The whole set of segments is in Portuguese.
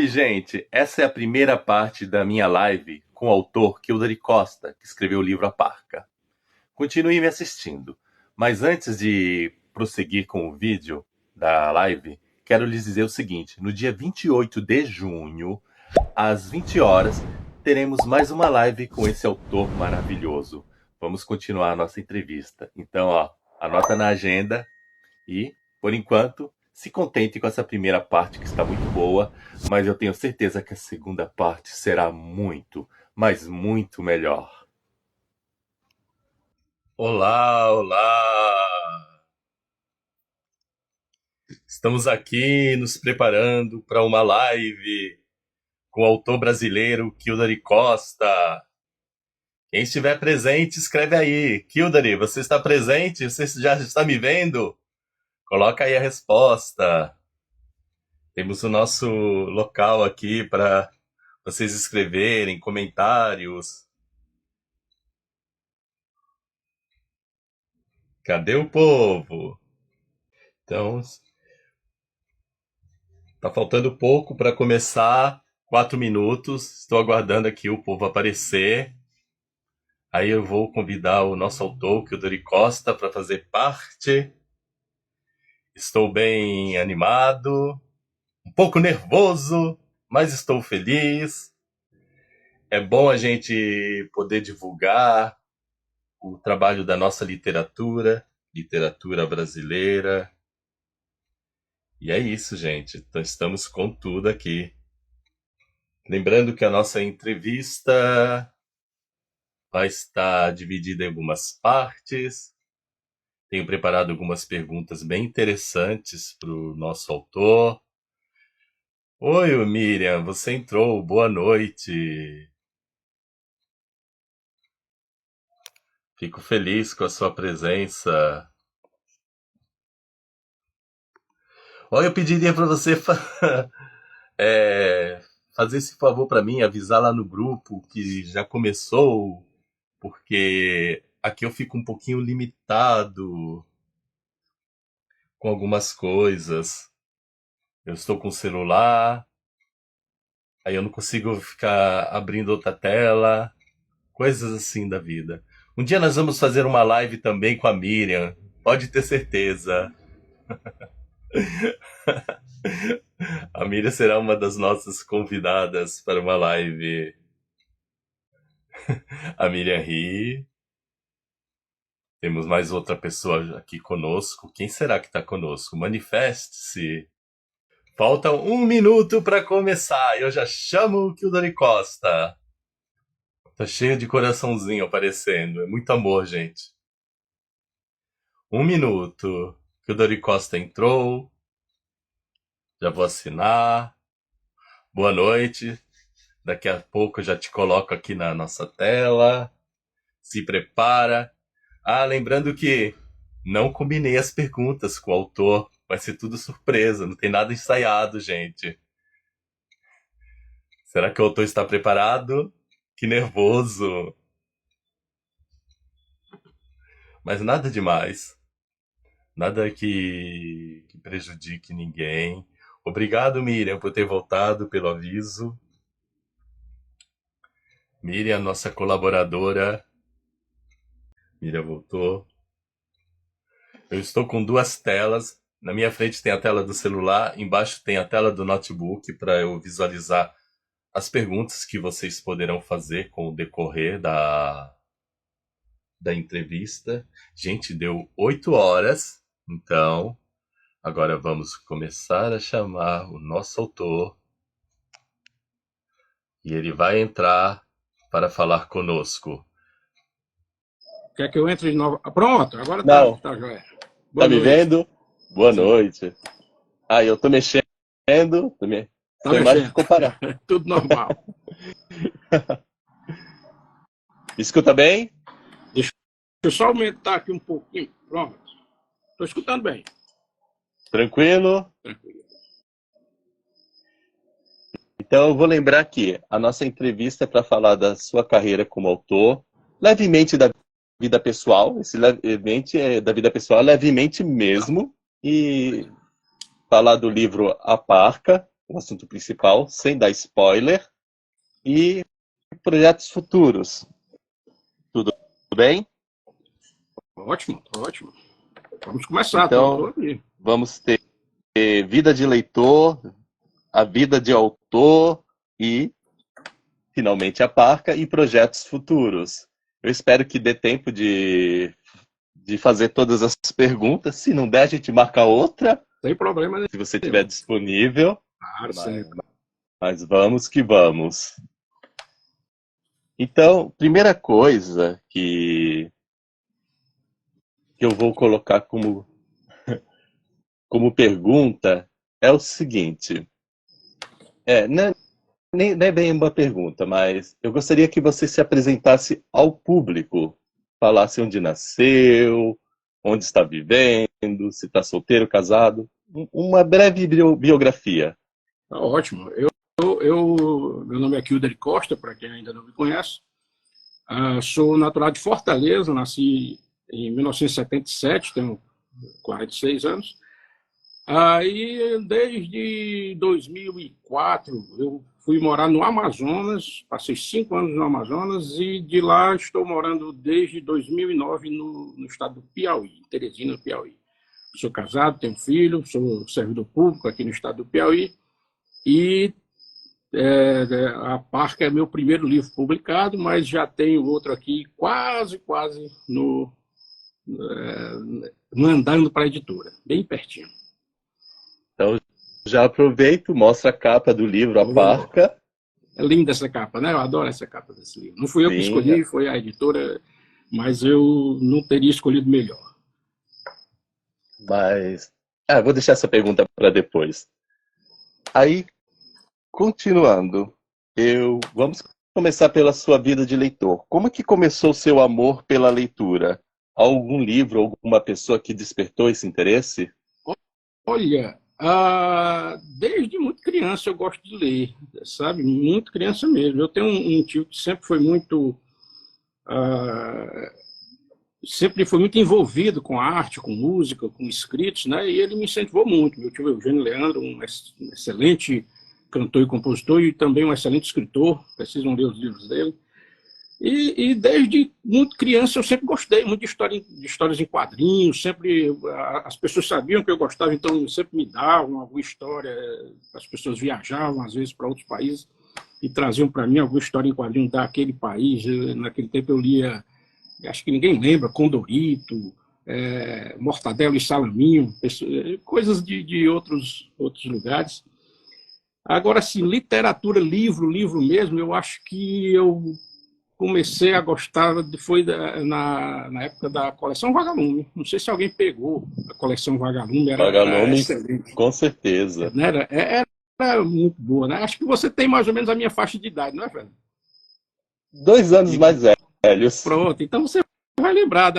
Oi, gente! Essa é a primeira parte da minha live com o autor Kildare Costa, que escreveu o livro A Parca. Continue me assistindo. Mas antes de prosseguir com o vídeo da live, quero lhes dizer o seguinte: no dia 28 de junho, às 20 horas, teremos mais uma live com esse autor maravilhoso. Vamos continuar a nossa entrevista. Então, anota na agenda e, por enquanto, se contente com essa primeira parte que está muito boa, mas eu tenho certeza que a segunda parte será muito, mas muito melhor. Olá, olá! Estamos aqui nos preparando para uma live com o autor brasileiro Kildare Costa. Quem estiver presente, escreve aí. Kildare, você está presente? Você já está me vendo? Coloca aí a resposta. Temos o nosso local aqui para vocês escreverem comentários. Cadê o povo? Então, tá faltando pouco para começar. 4 minutos. Estou aguardando aqui o povo aparecer. Aí eu vou convidar o nosso autor, Kildare Costa, para fazer parte. Estou bem animado, um pouco nervoso, mas estou feliz. É bom a gente poder divulgar o trabalho da nossa literatura brasileira. E é isso, gente. Então, estamos com tudo aqui. Lembrando que a nossa entrevista vai estar dividida em algumas partes. Tenho preparado algumas perguntas bem interessantes para o nosso autor. Oi, Miriam, você entrou. Boa noite. Fico feliz com a sua presença. Olha, eu pediria para você fazer esse favor para mim, avisar lá no grupo que já começou, porque aqui eu fico um pouquinho limitado com algumas coisas. Eu estou com o celular, aí eu não consigo ficar abrindo outra tela, coisas assim da vida. Um dia nós vamos fazer uma live também com a Miriam, pode ter certeza. A Miriam será uma das nossas convidadas para uma live. A Miriam ri. Temos mais outra pessoa aqui conosco. Quem será que está conosco? Manifeste-se. Falta 1 minuto para começar. Eu já chamo o Kildare Costa. Tá cheio de coraçãozinho aparecendo. É muito amor, gente. 1 minuto. Kildare Costa entrou. Já vou assinar. Boa noite. Daqui a pouco eu já te coloco aqui na nossa tela. Se prepara. Lembrando que não combinei as perguntas com o autor. Vai ser tudo surpresa. Não tem nada ensaiado, gente. Será que o autor está preparado? Que nervoso. Mas nada demais. Nada que prejudique ninguém. Obrigado, Miriam, por ter voltado, pelo aviso. Miriam, nossa colaboradora. Miriam voltou. Eu estou com 2 telas. Na minha frente tem a tela do celular, embaixo tem a tela do notebook para eu visualizar as perguntas que vocês poderão fazer com o decorrer da entrevista. Gente, deu 8 horas, então agora vamos começar a chamar o nosso autor e ele vai entrar para falar conosco. Quer que eu entre de novo? Pronto, agora Não. tá joia. Tá me vendo? Boa noite. Eu tô mexendo. Sua imagem ficou parada. Tudo normal. Escuta bem? Deixa eu só aumentar aqui um pouquinho. Pronto. Tô escutando bem. Tranquilo? Tranquilo. Então eu vou lembrar que a nossa entrevista é para falar da sua carreira como autor, levemente da vida pessoal, esse levemente é da vida pessoal, levemente mesmo, e falar do livro A Parca, o assunto principal, sem dar spoiler, e projetos futuros. Tudo bem? Ótimo, ótimo. Vamos começar, tô Então, aqui. vamos ter vida de leitor, a vida de autor e, finalmente, a parca e projetos futuros. Eu espero que dê tempo de fazer todas as perguntas. Se não der, a gente marca outra, Sem problema se você nenhum. estiver disponível. Claro, sempre. Mas vamos que vamos. Então, primeira coisa que eu vou colocar como pergunta é o seguinte. Não é bem uma pergunta, mas eu gostaria que você se apresentasse ao público. Falasse onde nasceu, onde está vivendo, se está solteiro, casado. Uma breve biografia. Tá ótimo. Meu nome é Kilder Costa, para quem ainda não me conhece. Sou natural de Fortaleza, nasci em 1977, tenho 46 anos. Aí, desde 2004, eu fui morar no Amazonas, passei 5 anos no Amazonas, e de lá estou morando desde 2009 no estado do Piauí, em Teresina, Piauí. Sou casado, tenho filho, sou servidor público aqui no estado do Piauí, e a Parca é meu primeiro livro publicado, mas já tenho outro aqui quase andando para a editora, bem pertinho. Então, já aproveito, mostra a capa do livro, a Parca. É linda essa capa, né? Eu adoro essa capa desse livro. Não fui eu que Sim. escolhi, foi a editora, mas eu não teria escolhido melhor. Mas, vou deixar essa pergunta para depois. Aí, continuando, vamos começar pela sua vida de leitor. Como é que começou o seu amor pela leitura? Algum livro, alguma pessoa que despertou esse interesse? Olha, desde muito criança eu gosto de ler, sabe? Muito criança mesmo. Eu tenho um tio que sempre foi muito envolvido com arte, com música, com escritos, né? E ele me incentivou muito. Meu tio Eugênio Leandro, um excelente cantor e compositor e também um excelente escritor. Precisam ler os livros dele. E desde muito criança eu sempre gostei muito de histórias em quadrinhos, sempre as pessoas sabiam que eu gostava, então sempre me davam alguma história, as pessoas viajavam às vezes para outros países e traziam para mim alguma história em quadrinho daquele país. Naquele tempo eu lia, acho que ninguém lembra, Condorito, Mortadelo e Salaminho, coisas de outros lugares. Agora, assim, literatura, livro mesmo, eu acho que eu comecei a gostar, foi na época da coleção Vagalume. Não sei se alguém pegou a coleção Vagalume, era excelente. Com certeza. Era muito boa, né? Acho que você tem mais ou menos a minha faixa de idade, não é, Fred? 2 anos mais velhos. Pronto, então você vai lembrar.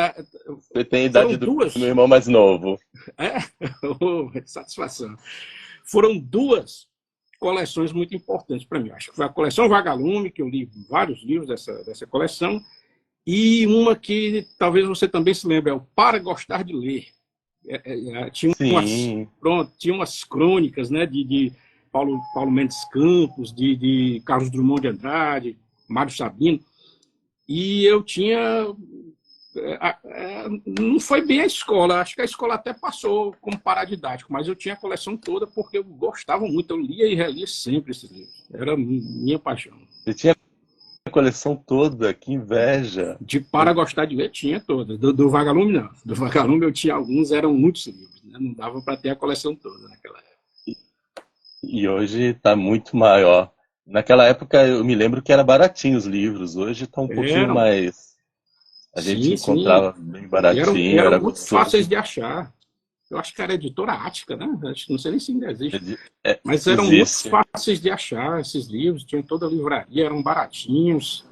Você tem a idade do meu irmão mais novo. Satisfação. Foram 2 coleções muito importantes para mim. Acho que foi a coleção Vagalume, que eu li vários livros dessa coleção, e uma que talvez você também se lembre, é o Para Gostar de Ler. Tinha umas crônicas, né, de Paulo Mendes Campos, de Carlos Drummond de Andrade, Mário Sabino, e eu tinha... não foi bem a escola, acho que a escola até passou como paradidático, mas eu tinha a coleção toda porque eu gostava muito, eu lia e relia sempre esses livros, era minha paixão. Você tinha a coleção toda, que inveja! De Para Gostar de Ler, tinha toda, do Vagalume não, do Vagalume eu tinha alguns, eram muitos livros, né? Não dava para ter a coleção toda naquela época. E hoje está muito maior. Naquela época eu me lembro que era baratinho os livros, hoje está um pouquinho mais... A gente encontrava bem baratinho. Eram muito fáceis de achar. Eu acho que era a editora Ática, né? Não sei nem se ainda existe. Mas eram muito fáceis de achar esses livros, tinham toda a livraria, eram baratinhos.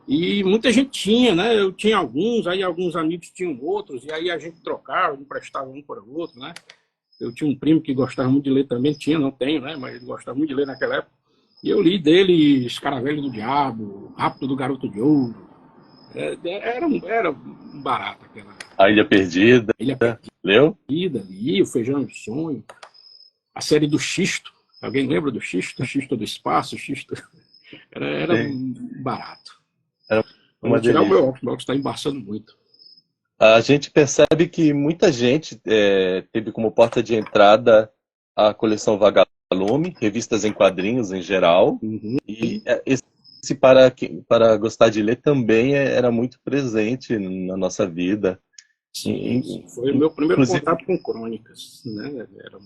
E muita gente tinha, né? Eu tinha alguns, aí alguns amigos tinham outros, e aí a gente trocava, emprestava um para o outro, né? Eu tinha um primo que gostava muito de ler também, não tenho, né? Mas ele gostava muito de ler naquela época. E eu li dele Escaravelho do Diabo, Rápido do Garoto de Ouro. Era barato aquela. A Ilha Perdida. Leu? Li, O Feijão e o Sonho. A série do Xisto. Alguém lembra do Xisto? Xisto do espaço, Xisto... Era barato. Era Vou uma tirar o delícia. meu óculos está embaçando muito. A gente percebe que muita gente teve como porta de entrada a coleção Vagalume, revistas em quadrinhos em geral, Uhum. e esse para gostar de ler também era muito presente na nossa vida. Sim. Foi o meu primeiro Inclusive, contato com crônicas, né? era,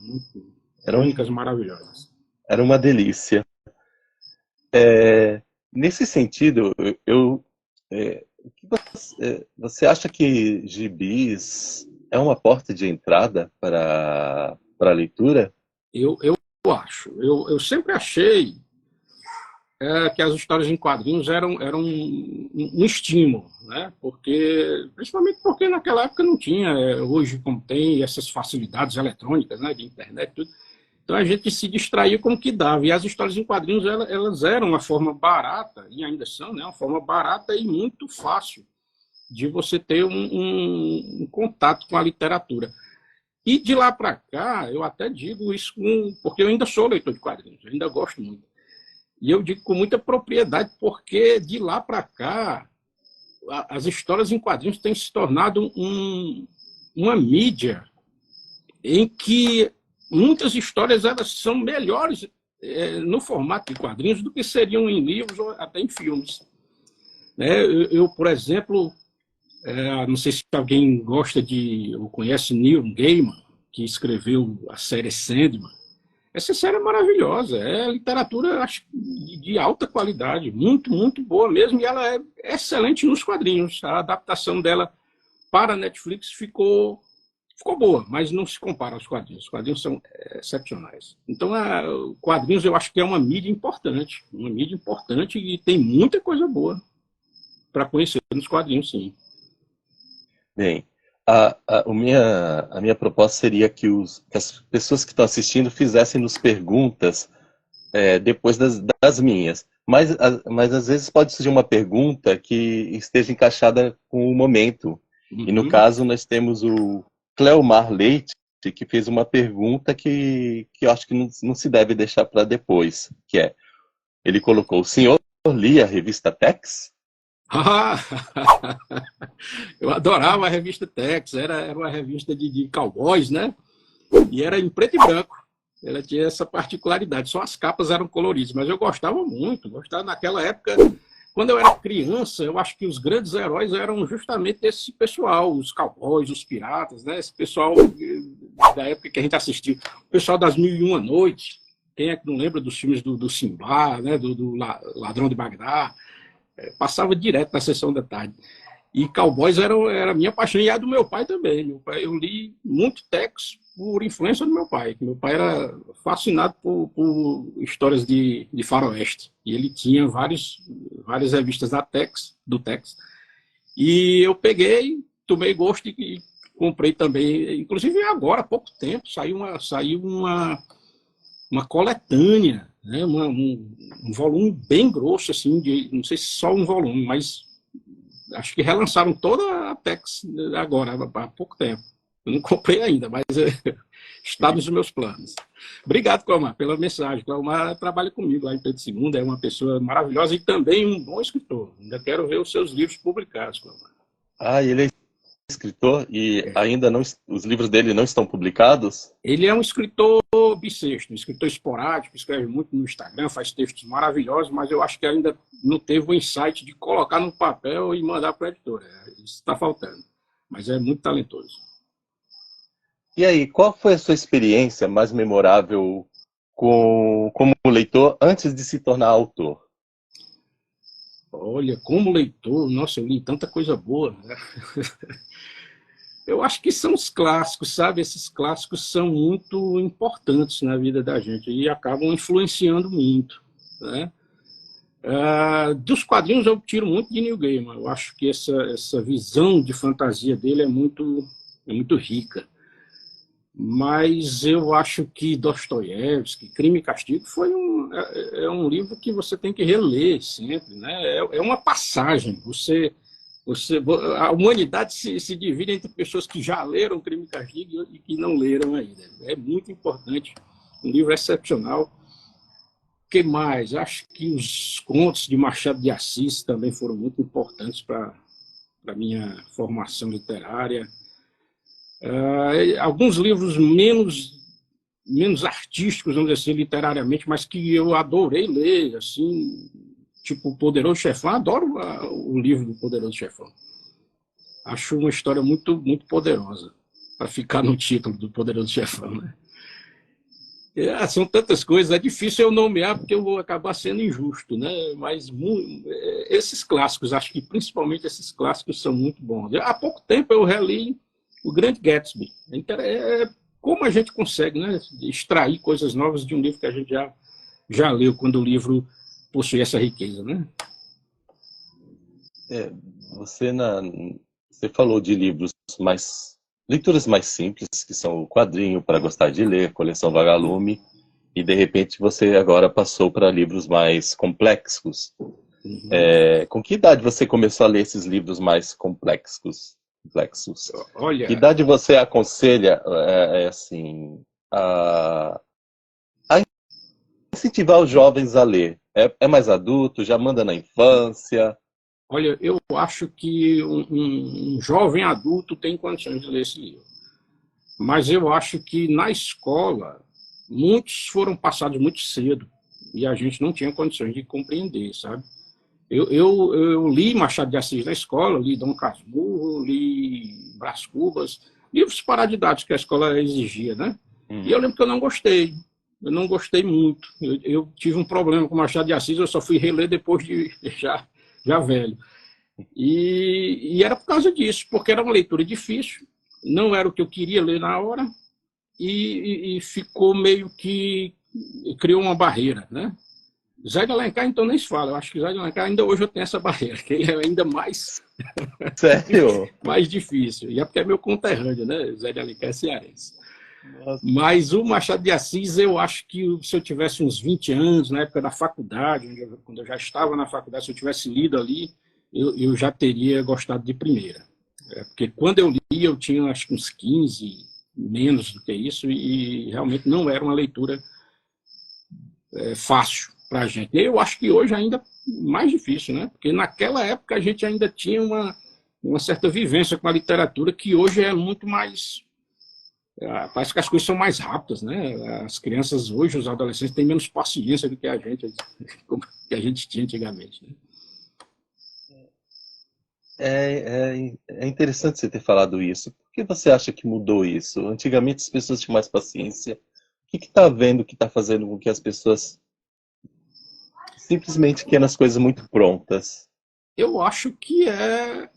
Crônicas maravilhosas. era uma delícia. Nesse sentido, você acha que gibis é uma porta de entrada para a leitura? Eu acho. Eu sempre achei que as histórias em quadrinhos eram um estímulo, né? Principalmente porque naquela época não tinha, hoje como tem essas facilidades eletrônicas, né? De internet e tudo. Então a gente se distraía como que dava. E as histórias em quadrinhos elas eram uma forma barata, e ainda são, né? Uma forma barata e muito fácil de você ter um contato com a literatura. E de lá para cá, eu até digo isso porque eu ainda sou leitor de quadrinhos, eu ainda gosto muito. E eu digo com muita propriedade, porque de lá para cá, as histórias em quadrinhos têm se tornado uma mídia em que muitas histórias elas são melhores no formato de quadrinhos do que seriam em livros ou até em filmes. Eu por exemplo, não sei se alguém gosta ou conhece Neil Gaiman, que escreveu a série Sandman. Essa série é maravilhosa, é literatura acho, de alta qualidade, muito, muito boa mesmo, e ela é excelente nos quadrinhos. A adaptação dela para a Netflix ficou boa, mas não se compara aos quadrinhos. Os quadrinhos são excepcionais. Então, quadrinhos eu acho que é uma mídia importante e tem muita coisa boa para conhecer nos quadrinhos, sim. Bem, a minha proposta seria que as pessoas que estão assistindo fizessem-nos perguntas depois das minhas. Mas às vezes pode surgir uma pergunta que esteja encaixada com o momento. E no caso nós temos o Cleomar Leite, que fez uma pergunta que eu acho que não se deve deixar para depois, que ele colocou: o senhor lia a revista Tex? Eu adorava a revista Tex, era uma revista de cowboys, né? E era em preto e branco. Ela tinha essa particularidade, só as capas eram coloridas, mas eu gostava muito, gostava naquela época. Quando eu era criança, eu acho que os grandes heróis eram justamente esse pessoal, os cowboys, os piratas, né? Esse pessoal da época que a gente assistiu, o pessoal das Mil e Uma Noites. Quem é que não lembra dos filmes do Simba, né? do Ladrão de Bagdá? Passava direto na sessão da tarde. E cowboys era a minha paixão e a do meu pai também. Eu li muito Tex por influência do meu pai. Meu pai era fascinado por histórias de faroeste. E ele tinha várias revistas do Tex. E eu peguei, tomei gosto e comprei também. Inclusive agora, há pouco tempo, saiu uma coletânea, né? Um volume bem grosso, assim, não sei se só um volume, mas acho que relançaram toda a Tex agora, há pouco tempo. Eu não comprei ainda, mas está nos meus planos. Obrigado, Cleomar, pela mensagem. Cleomar trabalha comigo lá em Pedro II, é uma pessoa maravilhosa e também um bom escritor. Ainda quero ver os seus livros publicados, Cleomar. Ele é escritor e ainda não, os livros dele não estão publicados? Ele é um escritor bissexto, um escritor esporádico, escreve muito no Instagram, faz textos maravilhosos, mas eu acho que ainda não teve o insight de colocar no papel e mandar para a editora. Isso está faltando, mas é muito talentoso. E aí, qual foi a sua experiência mais memorável como leitor antes de se tornar autor? Olha, como leitor, nossa, eu li tanta coisa boa, né? Eu acho que são os clássicos, sabe? Esses clássicos são muito importantes na vida da gente e acabam influenciando muito, né? Dos quadrinhos eu tiro muito de Neil Gaiman. Eu acho que essa visão de fantasia dele é muito rica. Mas eu acho que Dostoiévski, Crime e Castigo, é um livro que você tem que reler sempre, né? É uma passagem. A humanidade se divide entre pessoas que já leram Crime e Castigo e que não leram ainda. É muito importante, um livro excepcional. que mais? Acho que os contos de Machado de Assis também foram muito importantes para a minha formação literária. Alguns livros menos artísticos, vamos dizer assim, literariamente, mas que eu adorei ler, assim, tipo O Poderoso Chefão. Adoro o livro do Poderoso Chefão. Acho uma história muito, muito poderosa, para ficar no título do Poderoso Chefão, né? São tantas coisas, é difícil eu nomear porque eu vou acabar sendo injusto, né? Mas esses clássicos, acho que principalmente esses clássicos são muito bons. Há pouco tempo eu reli O Grande Gatsby. Como a gente consegue, né, extrair coisas novas de um livro que a gente já leu, quando o livro possui essa riqueza, né? Você falou de leituras mais simples, que são o Quadrinho para Gostar de Ler, Coleção Vagalume, e de repente você agora passou para livros mais complexos. Uhum. Com que idade você começou a ler esses livros mais complexos? Olha, Que idade você aconselha assim, a incentivar os jovens a ler? É mais adulto? Já manda na infância? olha, eu acho que um jovem adulto tem condições de ler esse livro. Mas eu acho que na escola, muitos foram passados muito cedo e a gente não tinha condições de compreender, sabe? Eu li Machado de Assis na escola, li Dom Casmurro, li Brás Cubas, livros paradidáticos que a escola exigia, né? E eu lembro que eu não gostei. Eu não gostei muito. Eu tive um problema com Machado de Assis, eu só fui reler depois de já velho. E era por causa disso, porque era uma leitura difícil, não era o que eu queria ler na hora, e ficou meio que criou uma barreira, né? Zé de Alencar, então, nem se fala. Eu acho que Zé de Alencar, ainda hoje eu tenho essa barreira, que ele é ainda mais, Sério? mais difícil. E é porque é meu conterrâneo, né? Zé de Alencar é cearense. Nossa. Mas o Machado de Assis, eu acho que se eu tivesse uns 20 anos, na época da faculdade, quando eu já estava na faculdade, se eu tivesse lido ali, eu já teria gostado de primeira. Porque quando eu li, eu tinha acho que uns 15, menos do que isso, e realmente não era uma leitura fácil para a gente. Eu acho que hoje ainda mais difícil, né? Porque naquela época a gente ainda tinha uma certa vivência com a literatura que hoje é muito mais... Parece que as coisas são mais rápidas, né? As crianças hoje, os adolescentes, têm menos paciência do que a gente tinha antigamente, né? É interessante você ter falado isso. Por que você acha que mudou isso? Antigamente as pessoas tinham mais paciência. O que está vendo que está fazendo com que as pessoas simplesmente querem as coisas muito prontas? Eu acho que a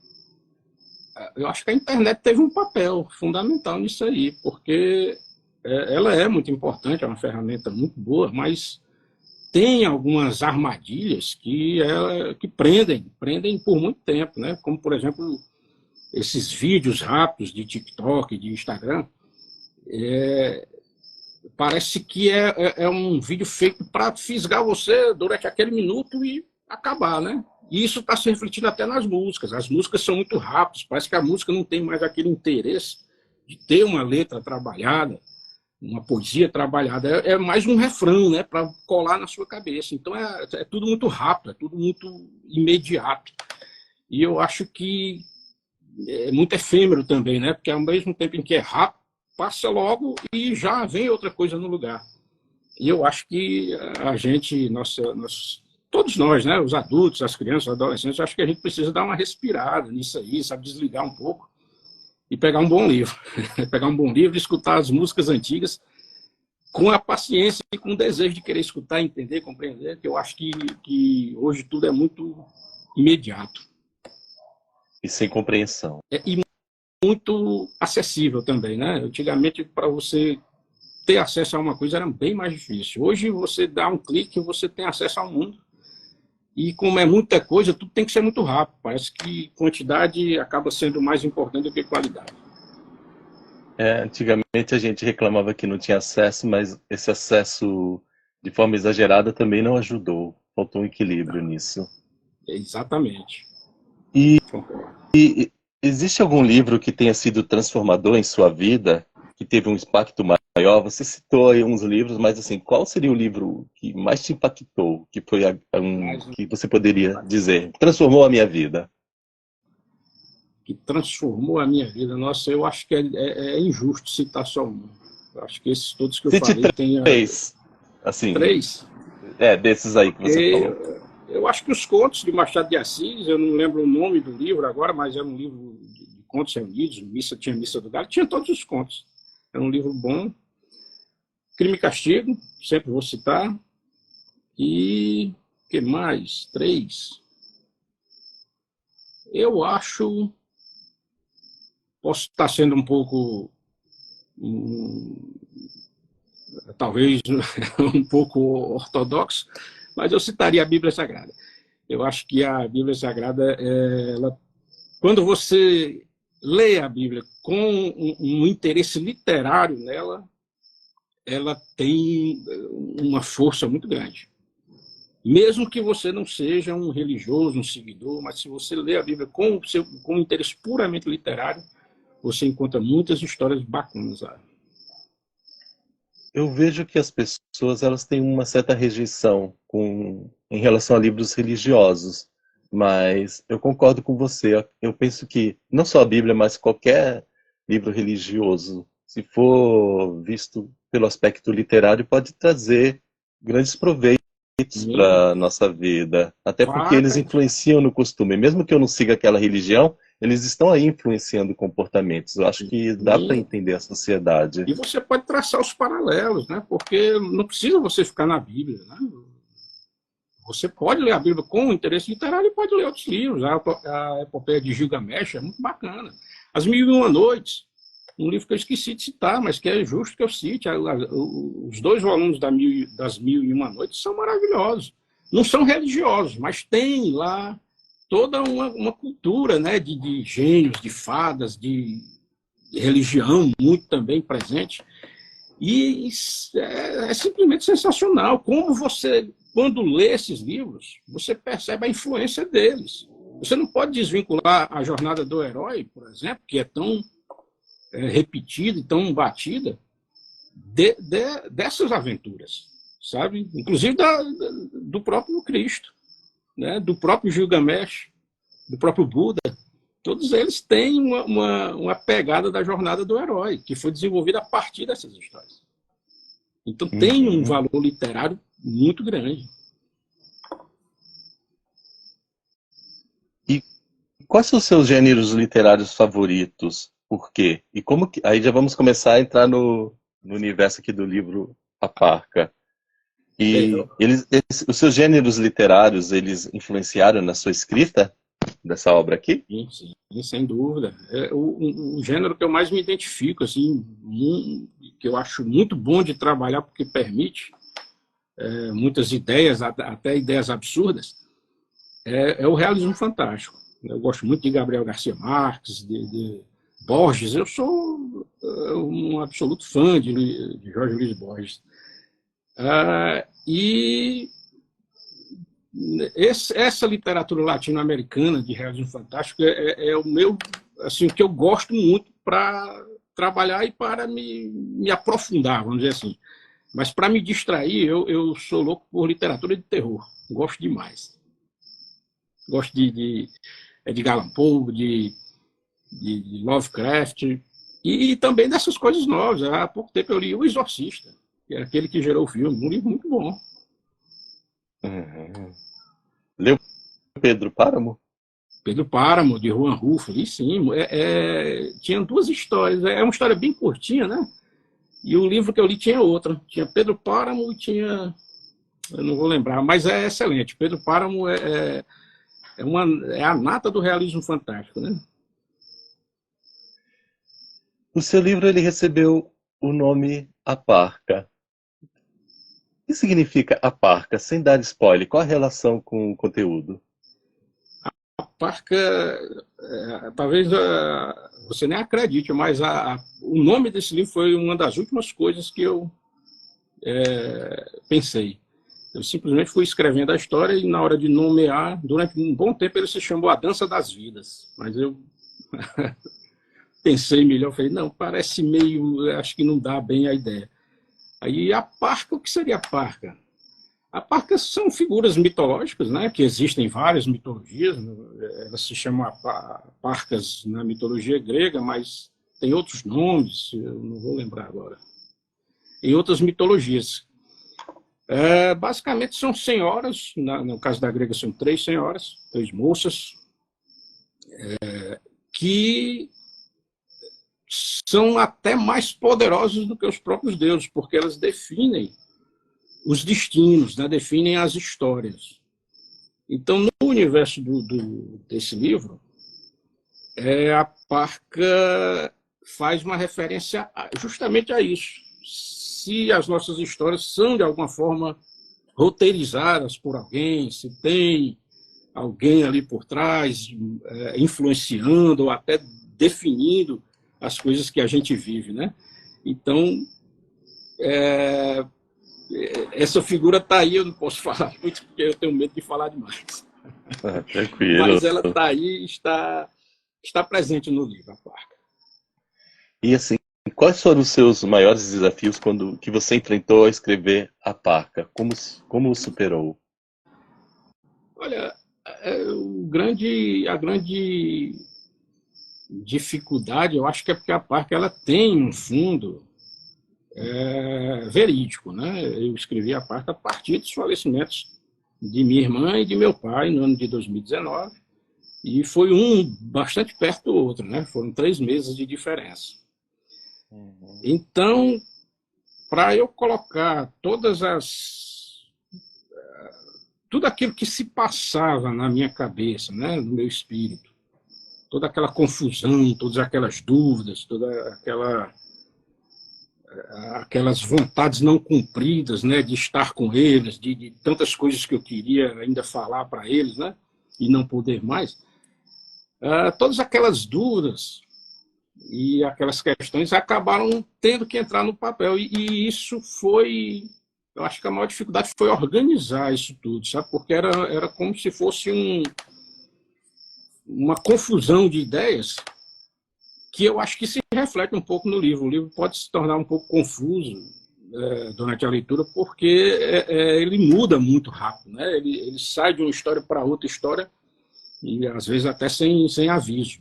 internet teve um papel fundamental nisso aí, porque ela é muito importante, é uma ferramenta muito boa, mas tem algumas armadilhas que prendem por muito tempo, né? Como, por exemplo, esses vídeos rápidos de TikTok, de Instagram. Parece que é um vídeo feito para fisgar você durante aquele minuto e acabar, né? E isso está se refletindo até nas músicas. As músicas são muito rápidas, parece que a música não tem mais aquele interesse de ter uma letra trabalhada, uma poesia trabalhada. É mais um refrão, né, para colar na sua cabeça. Então é tudo muito rápido, é tudo muito imediato. E eu acho que é muito efêmero também, né? Porque ao mesmo tempo em que é rápido, passa logo e já vem outra coisa no lugar. E eu acho que a gente, todos nós, né, os adultos, as crianças, os adolescentes, acho que a gente precisa dar uma respirada nisso aí, sabe, desligar um pouco e pegar um bom livro. Pegar um bom livro e escutar as músicas antigas com a paciência e com o desejo de querer escutar, entender, compreender, que eu acho que hoje tudo é muito imediato. E sem compreensão. E muito acessível também, né? Antigamente, para você ter acesso a uma coisa era bem mais difícil. Hoje, você dá um clique e você tem acesso ao mundo. E como é muita coisa, tudo tem que ser muito rápido. Parece que quantidade acaba sendo mais importante do que qualidade. Antigamente a gente reclamava que não tinha acesso, mas esse acesso de forma exagerada também não ajudou. Faltou um equilíbrio nisso. Exatamente. E existe algum livro que tenha sido transformador em sua vida, que teve um impacto maior? Você citou aí uns livros, mas assim, qual seria o livro que mais te impactou, que foi que você poderia dizer, transformou a minha vida? Que transformou a minha vida. Nossa, eu acho que é injusto citar só um. Eu acho que esses todos que eu Cite falei tem três, assim, três. desses aí que você falou. Eu acho que os contos de Machado de Assis, eu não lembro o nome do livro agora, mas era um livro de contos reunidos, tinha Missa do Galo, tinha todos os contos. Era um livro bom. Crime e Castigo, sempre vou citar. E que mais? Três. Eu acho, posso estar sendo um pouco, talvez um pouco ortodoxo, mas eu citaria a Bíblia Sagrada. Eu acho que a Bíblia Sagrada, quando você lê a Bíblia com um interesse literário nela, ela tem uma força muito grande. Mesmo que você não seja um religioso, um seguidor, mas se você lê a Bíblia com um interesse puramente literário, você encontra muitas histórias bacanas lá. Eu vejo que as pessoas elas têm uma certa rejeição em relação a livros religiosos, mas eu concordo com você. Eu penso que não só a Bíblia, mas qualquer livro religioso, se for visto pelo aspecto literário, pode trazer grandes proveitos para a nossa vida. Até porque eles influenciam no costume. Mesmo que eu não siga aquela religião, eles estão aí influenciando comportamentos. Eu acho que dá para entender a sociedade. E você pode traçar os paralelos, né? Porque não precisa você ficar na Bíblia, né? Você pode ler a Bíblia com interesse literário e pode ler outros livros. A Epopeia de Gilgamesh é muito bacana. As Mil e Uma Noites, um livro que eu esqueci de citar, mas que é justo que eu cite. Os 2 volumes das Mil e Uma Noites são maravilhosos. Não são religiosos, mas tem lá toda uma cultura, né, de gênios, de fadas, de religião muito também presente. E é simplesmente sensacional. Como você, quando lê esses livros, você percebe a influência deles. Você não pode desvincular a jornada do herói, por exemplo, que é tão repetida e tão batida, dessas aventuras, sabe? Inclusive do próprio Cristo, né? Do próprio Gilgamesh, do próprio Buda. Todos eles têm uma pegada da jornada do herói, que foi desenvolvida a partir dessas histórias. Então tem um valor literário muito grande. E quais são os seus gêneros literários favoritos? Por quê? E como que... Aí já vamos começar a entrar no universo aqui do livro A Parca. E os seus gêneros literários, eles influenciaram na sua escrita dessa obra aqui? Sim, sem dúvida. É o gênero que eu mais me identifico, assim, que eu acho muito bom de trabalhar, porque permite muitas ideias, até ideias absurdas, é o realismo fantástico. Eu gosto muito de Gabriel Garcia Marques, de Borges. Eu sou um absoluto fã de Jorge Luiz Borges. E essa literatura latino-americana de realismo fantástico é o meu, assim, o que eu gosto muito para trabalhar e para me aprofundar, vamos dizer assim. Mas para me distrair, eu sou louco por literatura de terror. Gosto demais. Gosto de Edgar Allan Poe, de Lovecraft e também dessas coisas novas. Há pouco tempo eu li O Exorcista, que é aquele que gerou o filme. Um livro muito bom. Leu Pedro Páramo? Pedro Páramo, de Juan Rulfo, li sim. Tinha 2 histórias. É uma história bem curtinha, né? E o livro que eu li tinha outra. Tinha Pedro Páramo e tinha... Eu não vou lembrar, mas é excelente. Pedro Páramo é a nata do realismo fantástico, né? O seu livro ele recebeu o nome A Parca. O que significa A Parca? Sem dar spoiler, qual a relação com o conteúdo? A Parca, talvez você nem acredite, mas o nome desse livro foi uma das últimas coisas que eu pensei. Eu simplesmente fui escrevendo a história e na hora de nomear, durante um bom tempo ele se chamou A Dança das Vidas, mas eu pensei melhor, falei, não, parece meio, acho que não dá bem a ideia. Aí a parca, o que seria a parca? A parca são figuras mitológicas, né, que existem em várias mitologias, elas se chamam parcas na mitologia grega, mas tem outros nomes, eu não vou lembrar agora. Em outras mitologias. Basicamente são senhoras, no caso da grega são três senhoras, três moças, que são até mais poderosas do que os próprios deuses, porque elas definem os destinos, né? Definem as histórias. Então, no universo desse livro, a parca faz uma referência justamente a isso. Se as nossas histórias são, de alguma forma, roteirizadas por alguém, se tem alguém ali por trás influenciando ou até definindo as coisas que a gente vive, né? Então, essa figura está aí, eu não posso falar muito porque eu tenho medo de falar demais. Tranquilo. Mas ela está aí, está presente no livro, a parca. E assim, quais foram os seus maiores desafios que você enfrentou ao escrever a parca? Como o superou? Olha, a grande dificuldade, eu acho que é porque a parca ela tem um fundo verídico, né? Eu escrevi a parca a partir dos falecimentos de minha irmã e de meu pai no ano de 2019, e foi um bastante perto do outro, né? Foram 3 meses de diferença. Então, para eu colocar tudo aquilo que se passava na minha cabeça, né, no meu espírito, toda aquela confusão, todas aquelas dúvidas, aquelas vontades não cumpridas, né, de estar com eles, de tantas coisas que eu queria ainda falar para eles, né, e não poder mais, todas aquelas dúvidas e aquelas questões acabaram tendo que entrar no papel, e isso foi, eu acho que a maior dificuldade foi organizar isso tudo, sabe, porque era como se fosse uma confusão de ideias que eu acho que se reflete um pouco no livro. O livro pode se tornar um pouco confuso durante a leitura, porque ele muda muito rápido, né? Ele sai de uma história para outra história, e às vezes até sem aviso.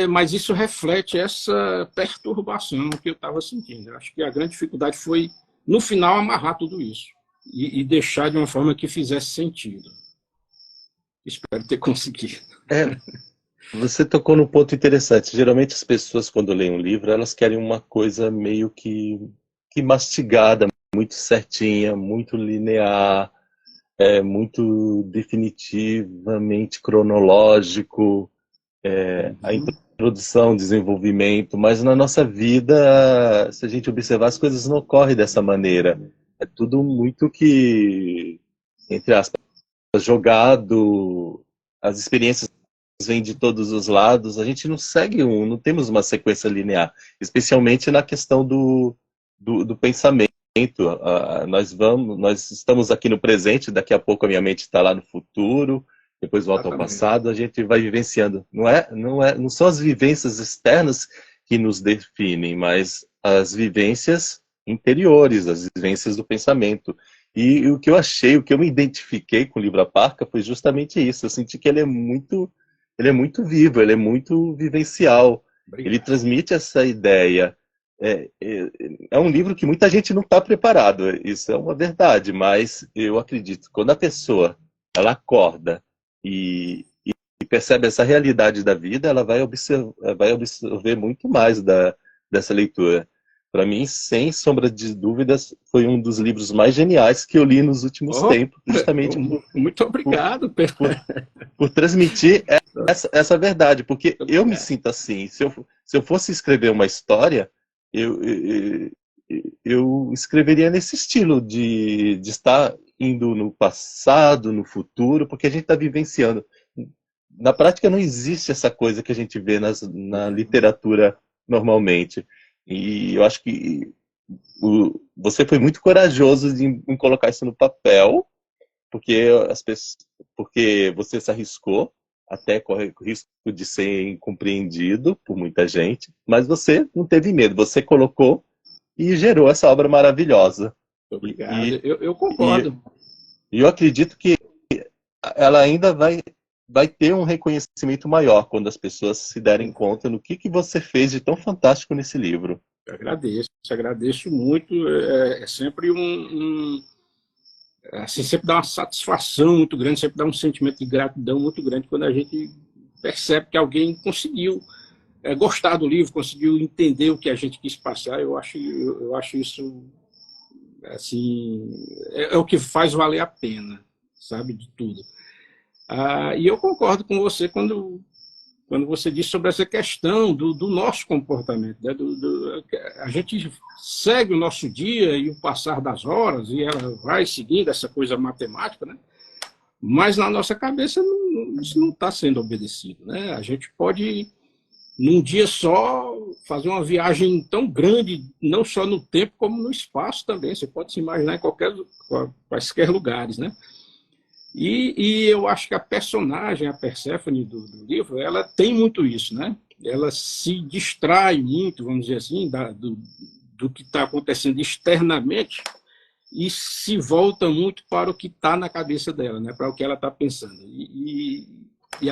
Mas isso reflete essa perturbação que eu estava sentindo. Eu acho que a grande dificuldade foi, no final, amarrar tudo isso e deixar de uma forma que fizesse sentido. Espero ter conseguido. Você tocou num ponto interessante. Geralmente as pessoas, quando leem um livro, elas querem uma coisa meio que mastigada, muito certinha, muito linear, muito definitivamente cronológico, a introdução, desenvolvimento, mas na nossa vida, se a gente observar, as coisas não ocorrem dessa maneira. É tudo muito entre aspas, jogado, as experiências vêm de todos os lados, a gente não não temos uma sequência linear, especialmente na questão do pensamento. Nós estamos aqui no presente, daqui a pouco a minha mente está lá no futuro, depois volta ao passado, a gente vai vivenciando. Não são as vivências externas que nos definem, mas as vivências interiores, as vivências do pensamento. E o que eu achei, o que eu me identifiquei com o livro A Parca foi justamente isso. Eu senti que ele é muito vivo, ele é muito vivencial. Obrigado. Ele transmite essa ideia. É um livro que muita gente não está preparado, isso é uma verdade, mas eu acredito que quando a pessoa ela acorda e percebe essa realidade da vida, ela vai absorver muito mais dessa leitura. Para mim, sem sombra de dúvidas, foi um dos livros mais geniais que eu li nos últimos tempos, justamente muito obrigado por transmitir essa verdade, porque eu me sinto assim. Se eu fosse escrever uma história, eu escreveria nesse estilo de estar indo no passado, no futuro, porque a gente está vivenciando. Na prática não existe essa coisa que a gente vê na literatura normalmente. E eu acho que você foi muito corajoso em colocar isso no papel, porque você se arriscou até corre o risco de ser incompreendido por muita gente, mas você não teve medo, você colocou e gerou essa obra maravilhosa. Obrigado. E, Eu e, concordo. e eu acredito que ela ainda vai ter um reconhecimento maior quando as pessoas se derem conta no que você fez de tão fantástico nesse livro. Eu agradeço muito. É sempre assim, sempre dá uma satisfação muito grande, sempre dá um sentimento de gratidão muito grande quando a gente percebe que alguém conseguiu gostar do livro, conseguiu entender o que a gente quis passar. Eu acho isso assim, é o que faz valer a pena, sabe, de tudo. E eu concordo com você quando você disse sobre essa questão do nosso comportamento. Né? A gente segue o nosso dia e o passar das horas, e ela vai seguindo essa coisa matemática, né? Mas na nossa cabeça isso não está sendo obedecido. Né? A gente pode, num dia só, fazer uma viagem tão grande, não só no tempo, como no espaço também. Você pode se imaginar em quaisquer lugares, né? E eu acho que a personagem, a Perséfone do livro, ela tem muito isso, né? Ela se distrai muito, vamos dizer assim, do que está acontecendo externamente e se volta muito para o que está na cabeça dela, né? Para o que ela está pensando. E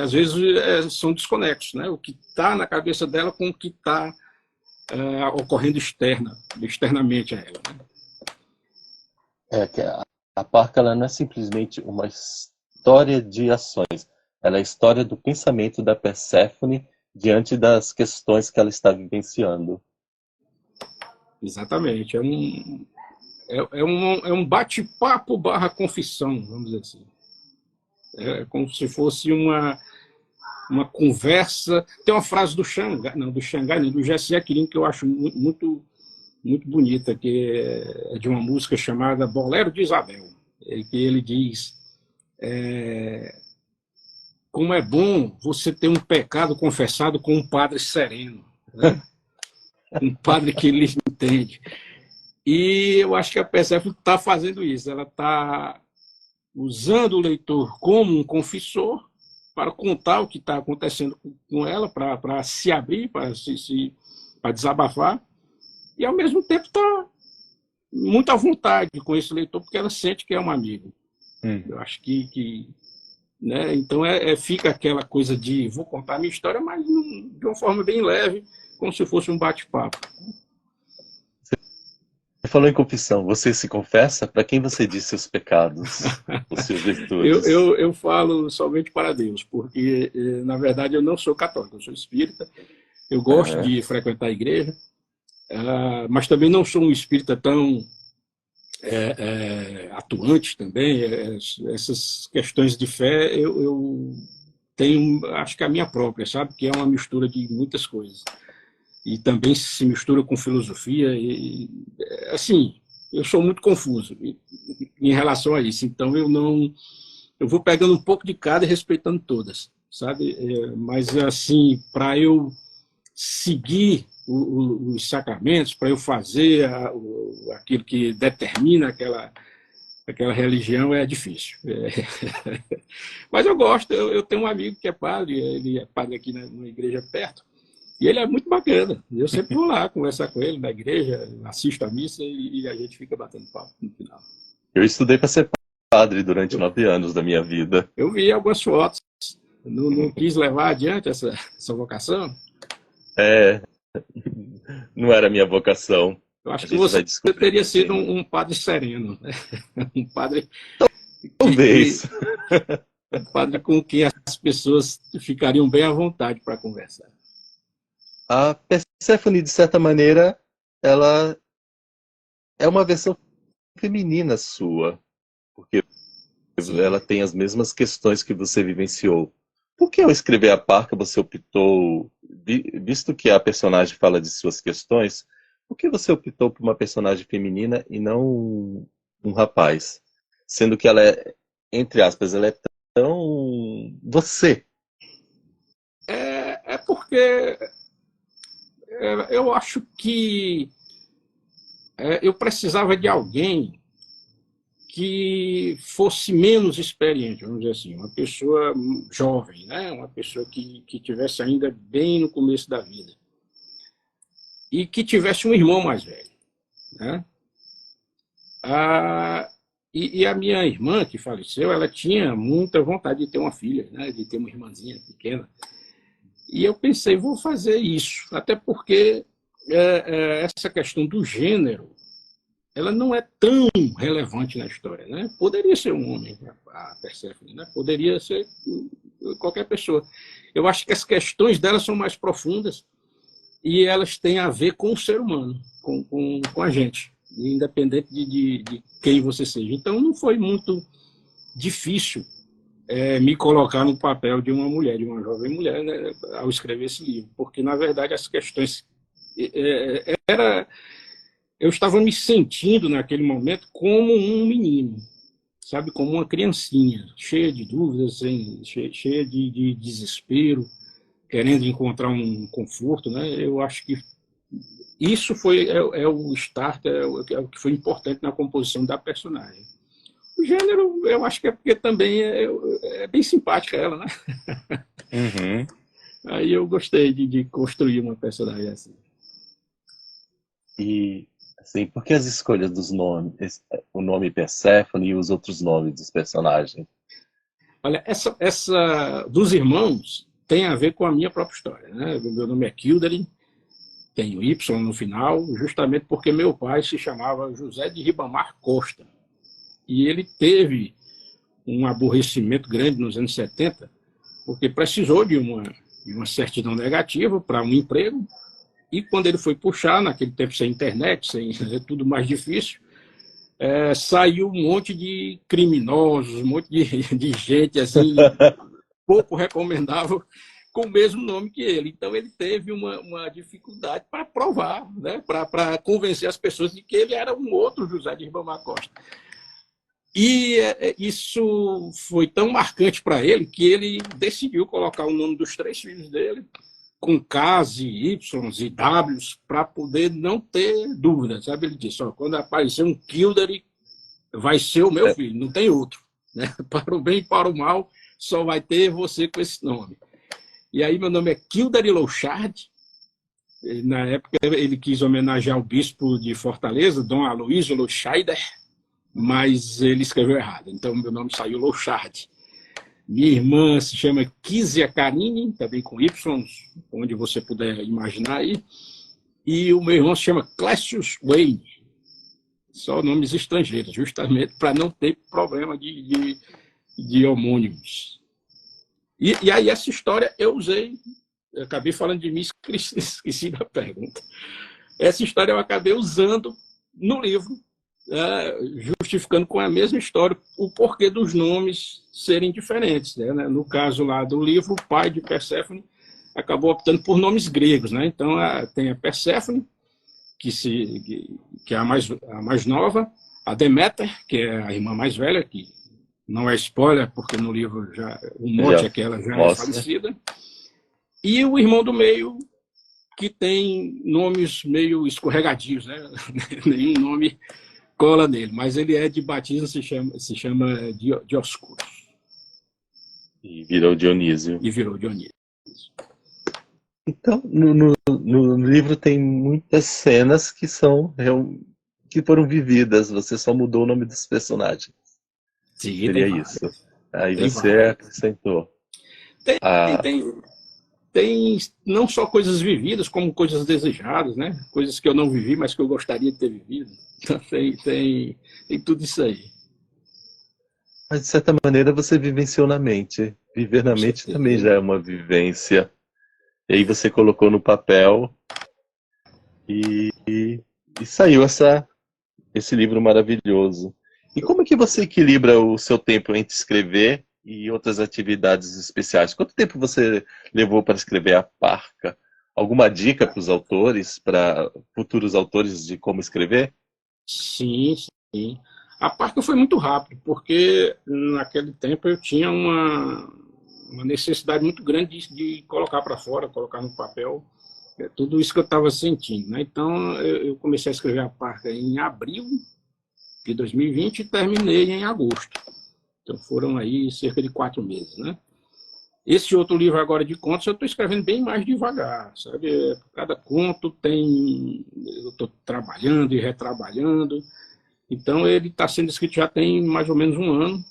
às vezes são desconexos, né? O que está na cabeça dela com o que está ocorrendo externamente a ela. Né? Que a Parca ela não é simplesmente uma história de ações, ela é a história do pensamento da Perséfone diante das questões que ela está vivenciando. Exatamente. É um bate-papo barra confissão, vamos dizer assim. É como se fosse uma conversa. Tem uma frase do Xangai, não, do Jesse Quirin, que eu acho muito, muito bonita, que é de uma música chamada Bolero de Isabel, que ele diz: como é bom você ter um pecado confessado com um padre sereno, né? Um padre que lhe entende. E eu acho que a Perséfone está fazendo isso, ela está usando o leitor como um confessor para contar o que está acontecendo com ela, para se abrir, para desabafar, e ao mesmo tempo está muito à vontade com esse leitor, porque ela sente que é um amigo. Eu acho que né? Então fica aquela coisa de vou contar a minha história, mas de uma forma bem leve, como se fosse um bate-papo. Você falou em confissão, você se confessa? Para quem você diz seus pecados, os suas virtudes? Eu falo somente para Deus, porque, na verdade, eu não sou católico, eu sou espírita, eu gosto de frequentar a igreja, mas também não sou um espírita tão atuante também. Essas questões de fé eu tenho, acho que a minha própria, sabe? Que é uma mistura de muitas coisas. E também se mistura com filosofia. Assim, eu sou muito confuso em relação a isso. Então, eu vou pegando um pouco de cada e respeitando todas, sabe? Mas, assim, para eu seguir os sacramentos, para eu fazer aquilo que determina aquela religião, é difícil. Mas eu gosto. Eu tenho um amigo que é padre, ele é padre aqui na igreja perto, e ele é muito bacana. Eu sempre vou lá conversar com ele na igreja, assisto a missa e a gente fica batendo papo no final. Eu estudei para ser padre durante 9 anos da minha vida. Eu vi algumas fotos. Não quis levar adiante essa vocação. Não era a minha vocação. Eu acho que você teria sido um padre sereno, né? Um padre talvez um padre com quem as pessoas ficariam bem à vontade para conversar. A Perséfone, de certa maneira, ela é uma versão feminina sua, porque ela tem as mesmas questões que você vivenciou. Por que ao escrever a Parca você optou, visto que a personagem fala de suas questões, por que você optou por uma personagem feminina e não um rapaz? Sendo que ela é, entre aspas, ela é tão você. É porque eu acho que eu precisava de alguém que fosse menos experiente, vamos dizer assim, uma pessoa jovem, né? Uma pessoa que tivesse ainda bem no começo da vida e que tivesse um irmão mais velho, né? E a minha irmã, que faleceu, ela tinha muita vontade de ter uma filha, né? De ter uma irmãzinha pequena. E eu pensei, vou fazer isso, até porque essa questão do gênero, ela não é tão relevante na história, né? Poderia ser um homem, a Perséfone, né? Poderia ser qualquer pessoa. Eu acho que as questões dela são mais profundas e elas têm a ver com o ser humano, com a gente, independente de quem você seja. Então, não foi muito difícil me colocar no papel de uma mulher, de uma jovem mulher, né, ao escrever esse livro, porque, na verdade, as questões... Eu estava me sentindo, naquele momento, como um menino, sabe, como uma criancinha, cheia de dúvidas, cheia de desespero, querendo encontrar um conforto, né? Eu acho que isso o start, é o que foi importante na composição da personagem. O gênero, eu acho que é porque também é bem simpática ela, né? Uhum. Aí eu gostei de construir uma personagem assim. E, assim, por que as escolhas dos nomes, o nome Perséfone e os outros nomes dos personagens? Olha, essa dos irmãos tem a ver com a minha própria história, né? O meu nome é Kildarin, tenho Y no final, justamente porque meu pai se chamava José de Ribamar Costa. E ele teve um aborrecimento grande nos anos 70, porque precisou de uma certidão negativa para um emprego, e quando ele foi puxar, naquele tempo sem internet, sem tudo mais difícil, saiu um monte de criminosos, um monte de gente assim, pouco recomendável, com o mesmo nome que ele. Então, ele teve uma dificuldade para provar, né? Para convencer as pessoas de que ele era um outro José de Ribamar Costa. E isso foi tão marcante para ele que ele decidiu colocar o nome dos 3 filhos dele com Ks e Ys e Ws para poder não ter dúvida, sabe? Ele disse, quando aparecer um Kildare, vai ser o meu filho, não tem outro, né? Para o bem e para o mal, só vai ter você com esse nome. E aí meu nome é Kildare Louchard. Na época ele quis homenagear o bispo de Fortaleza, Dom Aloysio Louchaider, mas ele escreveu errado, então meu nome saiu Louchard. Minha irmã se chama Kizia Karine, também com Y, onde você puder imaginar aí, e o meu irmão se chama Clécius Wayne, só nomes estrangeiros, justamente para não ter problema de homônimos. E aí essa história eu usei, eu acabei falando de mim, esqueci da pergunta. Essa história eu acabei usando no livro, justificando com a mesma história o porquê dos nomes serem diferentes, né? No caso lá do livro, o pai de Perséfone acabou optando por nomes gregos, né? Então tem a Perséfone, que é a mais nova, a Deméter, que é a irmã mais velha, que não é spoiler, porque no livro o mote é que ela já é falecida, e o irmão do meio, que tem nomes meio escorregadios, né? Nenhum nome cola nele, mas ele é de batismo, se chama Dioscuros. E virou Dionísio. E virou Dionísio. Então, no livro tem muitas cenas que foram vividas, você só mudou o nome dos personagens. Sim, seria isso. Aí tem você várias. acrescentou. Tem não só coisas vividas, como coisas desejadas, né? Coisas que eu não vivi, mas que eu gostaria de ter vivido. Então, tem tudo isso aí. Mas, de certa maneira, você vivenciou na mente. Viver na mente também já é uma vivência. E aí você colocou no papel e saiu esse livro maravilhoso. E como é que você equilibra o seu tempo entre escrever e outras atividades especiais? Quanto tempo você levou para escrever A Parca? Alguma dica para os autores, para futuros autores de como escrever? Sim. A Parca foi muito rápido, porque naquele tempo eu tinha uma necessidade muito grande de colocar para fora, colocar no papel tudo isso que eu estava sentindo, né? Então eu comecei a escrever A Parca em abril de 2020 e terminei em agosto. Então foram aí cerca de 4 meses, né? Esse outro livro agora de contos eu estou escrevendo bem mais devagar, sabe? Cada conto tem... Eu estou trabalhando e retrabalhando. Então ele está sendo escrito já tem mais ou menos um ano,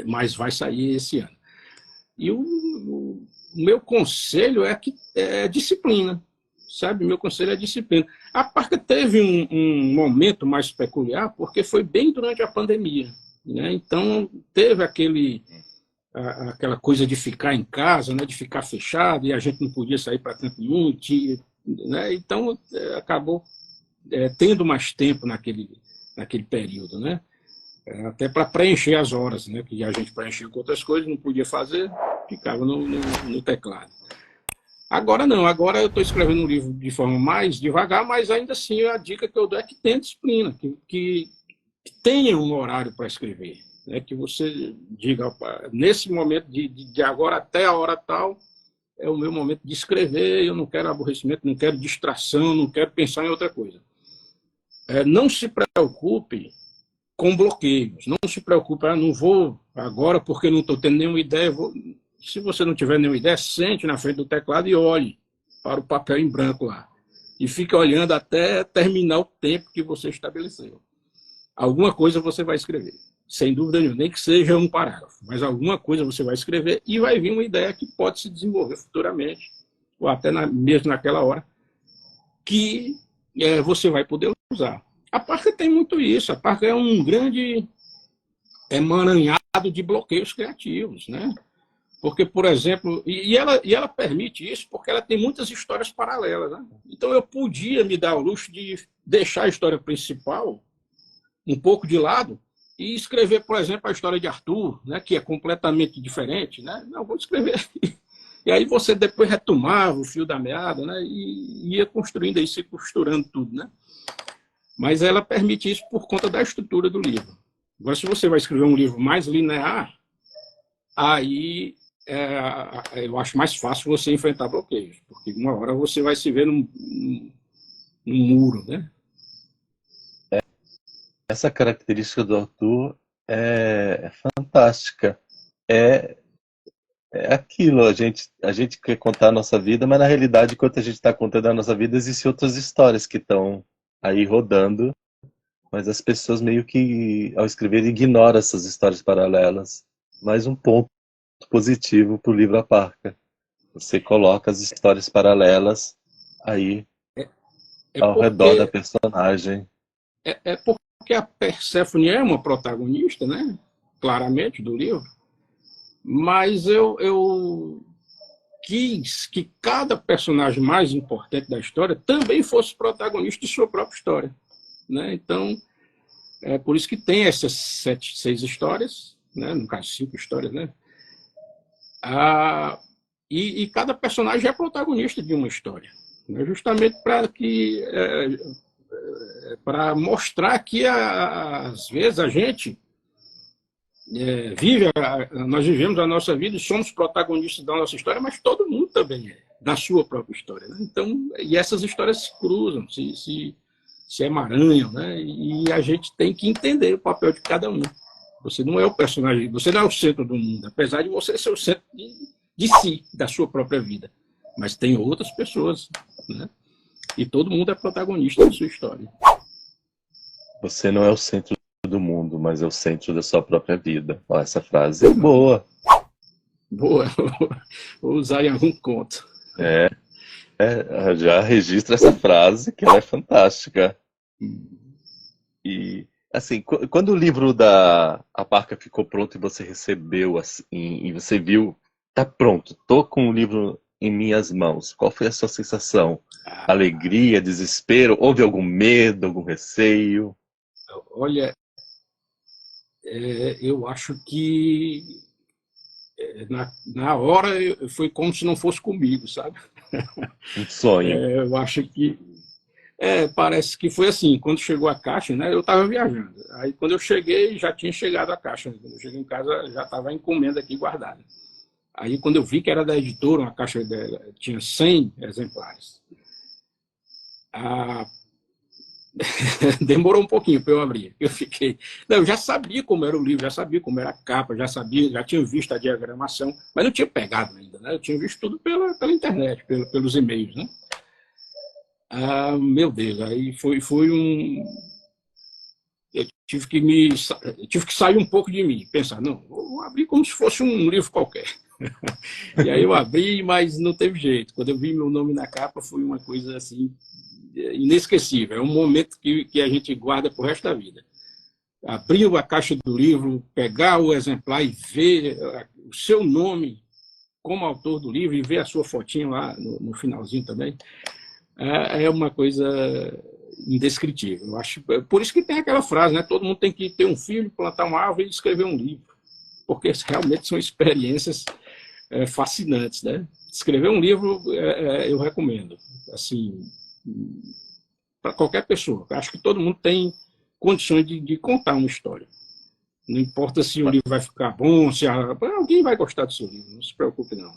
mas vai sair esse ano. E o meu conselho é que é disciplina, sabe? Meu conselho é disciplina. A Parca teve um momento mais peculiar, porque foi bem durante a pandemia, né? Então teve aquela coisa de ficar em casa, né? De ficar fechado, e a gente não podia sair para canto nenhum, né? Então acabou tendo mais tempo naquele período, né? Até para preencher as horas, né? Que a gente preenchia com outras coisas, não podia fazer, ficava no teclado. Agora não, agora eu estou escrevendo um livro de forma mais devagar, mas ainda assim a dica que eu dou é que tenha disciplina, que tenha um horário para escrever, né? Que você diga, opa, nesse momento de agora até a hora tal, é o meu momento de escrever, eu não quero aborrecimento, não quero distração, não quero pensar em outra coisa. Não se preocupe com bloqueios, não se preocupe, não vou agora porque não estou tendo nenhuma ideia, se você não tiver nenhuma ideia, sente na frente do teclado e olhe para o papel em branco lá. E fique olhando até terminar o tempo que você estabeleceu. Alguma coisa você vai escrever, sem dúvida nenhuma, nem que seja um parágrafo, mas alguma coisa você vai escrever e vai vir uma ideia que pode se desenvolver futuramente, ou até mesmo naquela hora, que você vai poder usar. A Parca tem muito isso, a Parca é um grande emaranhado de bloqueios criativos, né? Porque, por exemplo, e ela permite isso porque ela tem muitas histórias paralelas, né? Então eu podia me dar o luxo de deixar a história principal um pouco de lado e escrever, por exemplo, a história de Arthur, né, que é completamente diferente, né? Não, vou escrever. E aí você depois retomava o fio da meada, né, e ia construindo aí, se costurando tudo, né? Mas ela permite isso por conta da estrutura do livro. Agora, se você vai escrever um livro mais linear, aí eu acho mais fácil você enfrentar bloqueios, porque uma hora você vai se ver num muro, né? Essa característica do autor é fantástica. É, é aquilo, a gente quer contar a nossa vida, mas na realidade, enquanto a gente está contando a nossa vida, existem outras histórias que estão aí rodando, mas as pessoas meio que, ao escrever, ignoram essas histórias paralelas. Mais um ponto positivo para o livro A Parca. Você coloca as histórias paralelas aí É ao redor da porque, personagem. porque a Perséfone é uma protagonista, né? Claramente, do livro, mas eu quis que cada personagem mais importante da história também fosse protagonista de sua própria história, né? Então, é por isso que tem essas 6 histórias, né? No caso, 5 histórias, né? E cada personagem é protagonista de uma história, né? Justamente para mostrar que às vezes a gente nós vivemos a nossa vida e somos protagonistas da nossa história, mas todo mundo também é, da sua própria história, né? Então, e essas histórias se cruzam, se emaranham, né? E a gente tem que entender o papel de cada um. Você não é o personagem, você não é o centro do mundo, apesar de você ser o centro de si, da sua própria vida. Mas tem outras pessoas, né? E todo mundo é protagonista da sua história. Você não é o centro do mundo, mas é o centro da sua própria vida. Ó, essa frase é boa. Boa, vou usar em algum conto. Já registra essa frase, que ela é fantástica. E, assim, quando o livro da A Parca ficou pronto e você recebeu, assim, e você viu, tá pronto, tô com o livro em minhas mãos, qual foi a sua sensação? Alegria, desespero? Houve algum medo, algum receio? Olha, eu acho que na hora foi como se não fosse comigo, sabe? Um sonho. Eu acho que parece que foi assim, quando chegou a caixa, né? Eu estava viajando. Aí quando eu cheguei, já tinha chegado a caixa. Quando eu cheguei em casa, já estava a encomenda aqui guardada. Aí quando eu vi que era da editora, uma caixa dela tinha 100 exemplares. Demorou um pouquinho para eu abrir. Eu fiquei. Não, eu já sabia como era o livro, já sabia como era a capa, já sabia, já tinha visto a diagramação, mas não tinha pegado ainda, né? Eu tinha visto tudo pela internet, pelos e-mails, né? Ah, meu Deus, aí foi um. Eu tive que sair um pouco de mim, pensar, não, vou abrir como se fosse um livro qualquer. E aí eu abri, mas não teve jeito. Quando eu vi meu nome na capa, foi uma coisa assim inesquecível. É um momento que a gente guarda pro resto da vida. Abrir a caixa do livro, pegar o exemplar e ver o seu nome como autor do livro e ver a sua fotinha lá no finalzinho também, é uma coisa indescritível. Eu acho, por isso que tem aquela frase, né? Todo mundo tem que ter um filho, plantar uma árvore e escrever um livro, porque realmente são experiências fascinantes, né? Escrever um livro eu recomendo, assim, para qualquer pessoa. Eu acho que todo mundo tem condições de contar uma história. Não importa se o livro vai ficar bom, se alguém vai gostar do seu livro, não se preocupe não.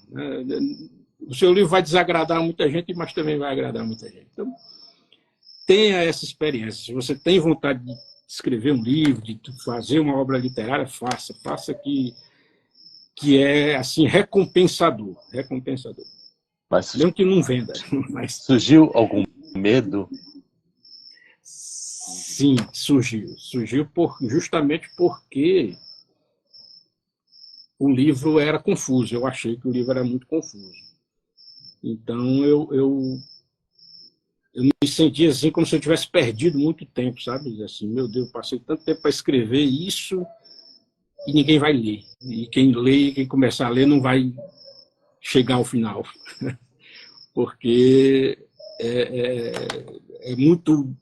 O seu livro vai desagradar muita gente, mas também vai agradar muita gente. Então, tenha essa experiência. Se você tem vontade de escrever um livro, de fazer uma obra literária, faça que é assim recompensador. Mas Mesmo que não venda. Mas... surgiu algum medo? Sim, surgiu justamente porque o livro era confuso. Eu achei que o livro era muito confuso. Então eu me sentia assim como se eu tivesse perdido muito tempo, sabe? Assim, meu Deus, passei tanto tempo para escrever isso e ninguém vai ler. E quem lê, quem começar a ler, não vai chegar ao final. Porque é muito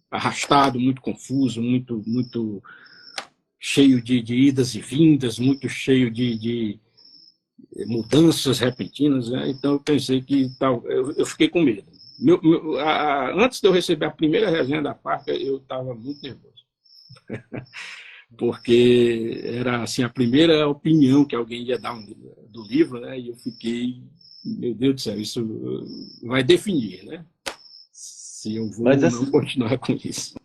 arrastado, muito confuso, muito cheio de idas e vindas, muito cheio de mudanças repentinas, né? Então eu pensei que eu fiquei com medo. Antes de eu receber a primeira resenha da Parca, eu estava muito nervoso, porque era assim a primeira opinião que alguém ia dar do livro, né? E eu fiquei, meu Deus do céu, isso vai definir, né? Se eu vou ou não continuar com isso.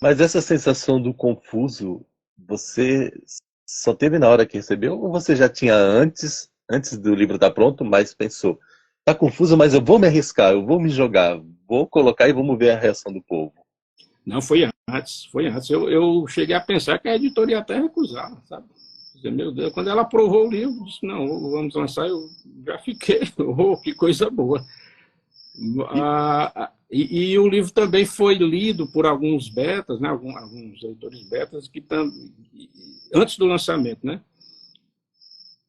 Mas essa sensação do confuso, você só teve na hora que recebeu ou você já tinha antes do livro estar pronto, mas pensou, tá confuso, mas eu vou me arriscar, eu vou me jogar, vou colocar e vamos ver a reação do povo? Não, foi antes. Eu cheguei a pensar que a editora ia até recusar, sabe? Meu Deus, quando ela aprovou o livro, disse, não, vamos lançar, eu já fiquei, oh, que coisa boa. E o livro também foi lido por alguns betas, né, alguns leitores betas, antes do lançamento, né?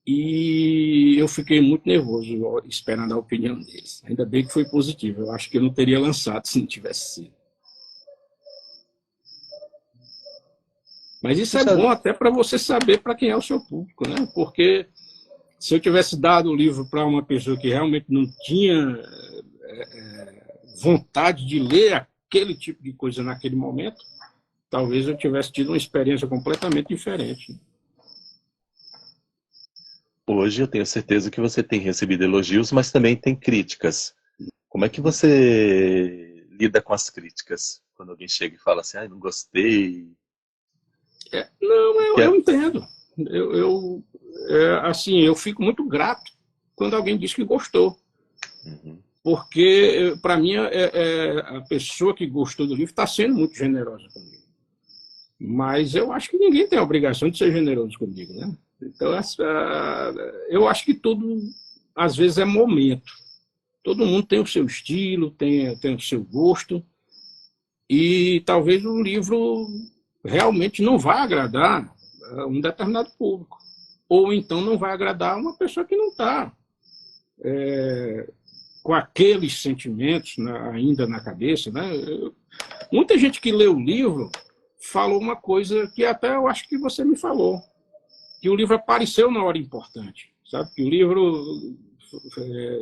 E eu fiquei muito nervoso esperando a opinião deles. Ainda bem que foi positivo. Eu acho que eu não teria lançado se não tivesse sido. Mas isso é bom até para você saber para quem é o seu público, né? Porque se eu tivesse dado o livro para uma pessoa que realmente não tinha vontade de ler aquele tipo de coisa naquele momento, talvez eu tivesse tido uma experiência completamente diferente. Hoje eu tenho certeza que você tem recebido elogios, mas também tem críticas. Como é que você lida com as críticas? Quando alguém chega e fala assim, não gostei. Eu entendo. Assim, eu fico muito grato quando alguém diz que gostou. Uhum. Porque, para mim, a pessoa que gostou do livro está sendo muito generosa comigo. Mas eu acho que ninguém tem a obrigação de ser generoso comigo, né? Então, eu acho que tudo, às vezes, é momento. Todo mundo tem o seu estilo, tem o seu gosto, e talvez o livro realmente não vai agradar um determinado público. Ou então não vai agradar uma pessoa que não está com aqueles sentimentos ainda na cabeça, né? Muita gente que lê o livro falou uma coisa que até eu acho que você me falou, que o livro apareceu na hora importante, sabe? Que o livro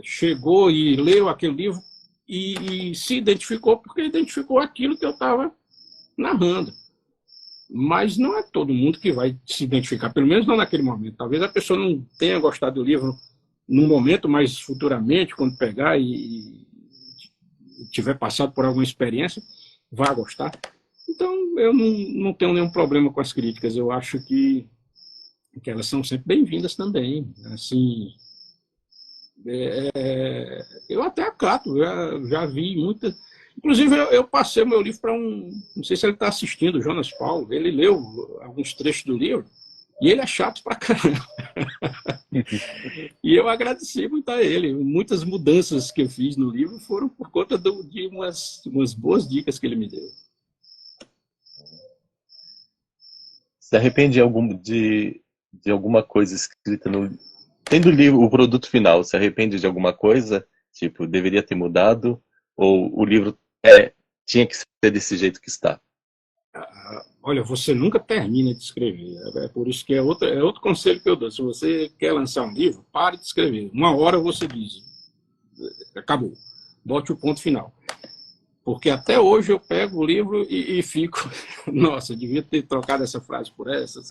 chegou e leu aquele livro e se identificou porque identificou aquilo que eu estava narrando. Mas não é todo mundo que vai se identificar, pelo menos não naquele momento. Talvez a pessoa não tenha gostado do livro num momento, mas futuramente, quando pegar e tiver passado por alguma experiência, vá gostar. Então, eu não tenho nenhum problema com as críticas. Eu acho que elas são sempre bem-vindas também. Assim, eu até acato, já vi muita. Inclusive, eu passei o meu livro para não sei se ele está assistindo, o Jonas Paulo. Ele leu alguns trechos do livro e ele é chato pra caramba. E eu agradeci muito a ele. Muitas mudanças que eu fiz no livro foram por conta de umas boas dicas que ele me deu. Se arrepende de alguma coisa escrita no... Tendo o livro, o produto final, se arrepende de alguma coisa? Tipo, deveria ter mudado? Ou o livro tinha que ser desse jeito que está? Olha, você nunca termina de escrever. É por isso que é outro conselho que eu dou. Se você quer lançar um livro, pare de escrever. Uma hora você diz, acabou. Bote o ponto final. Porque até hoje eu pego o livro e fico, nossa, eu devia ter trocado essa frase por essa.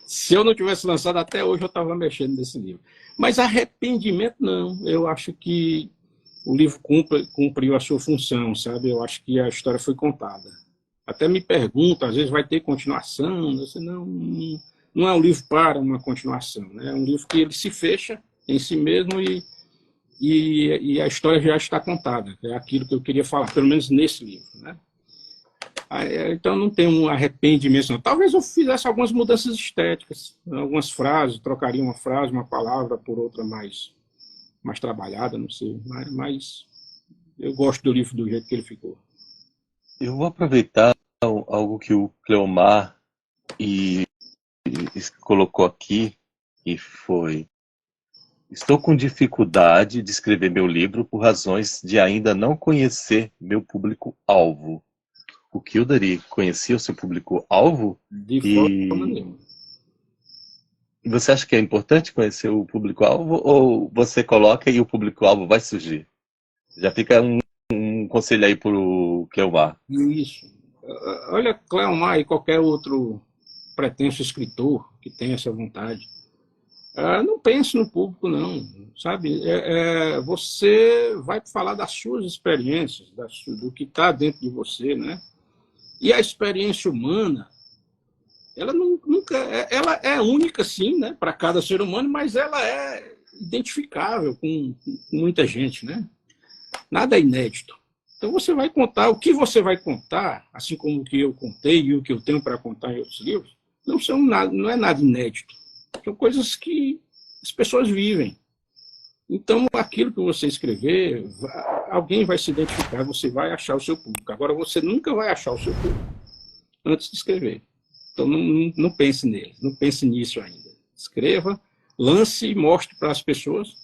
Se eu não tivesse lançado até hoje, eu estava mexendo nesse livro. Mas arrependimento, não. Eu acho que o livro cumpriu a sua função, sabe? Eu acho que a história foi contada. Até me perguntam, às vezes vai ter continuação. Eu sei, não é um livro para uma continuação, né? É um livro que ele se fecha em si mesmo e a história já está contada. É aquilo que eu queria falar, pelo menos nesse livro, né? Então não tem um arrependimento, não. Talvez eu fizesse algumas mudanças estéticas, algumas frases, trocaria uma frase, uma palavra por outra mais trabalhada, não sei. Mas eu gosto do livro do jeito que ele ficou. Eu vou aproveitar algo que o Cleomar colocou aqui, e foi: estou com dificuldade de escrever meu livro por razões de ainda não conhecer meu público-alvo. O Kildare conhecia o seu público-alvo? De forma nenhuma. E você acha que é importante conhecer o público-alvo, ou você coloca e o público-alvo vai surgir? Já fica um conselho aí para o Cleomar. Isso. Olha, Cleomar e qualquer outro pretenso escritor que tenha essa vontade, não pense no público, não, sabe? Você vai falar das suas experiências, do que está dentro de você, né? E a experiência humana, ela ela é única, sim, né, para cada ser humano, mas ela é identificável com muita gente, né? Nada é inédito. Então você vai contar, o que você vai contar, assim como o que eu contei e o que eu tenho para contar em outros livros, não é nada inédito. São coisas que as pessoas vivem. Então, aquilo que você escrever, alguém vai se identificar, você vai achar o seu público. Agora, você nunca vai achar o seu público antes de escrever. Então, não pense nele, não pense nisso ainda. Escreva, lance e mostre para as pessoas,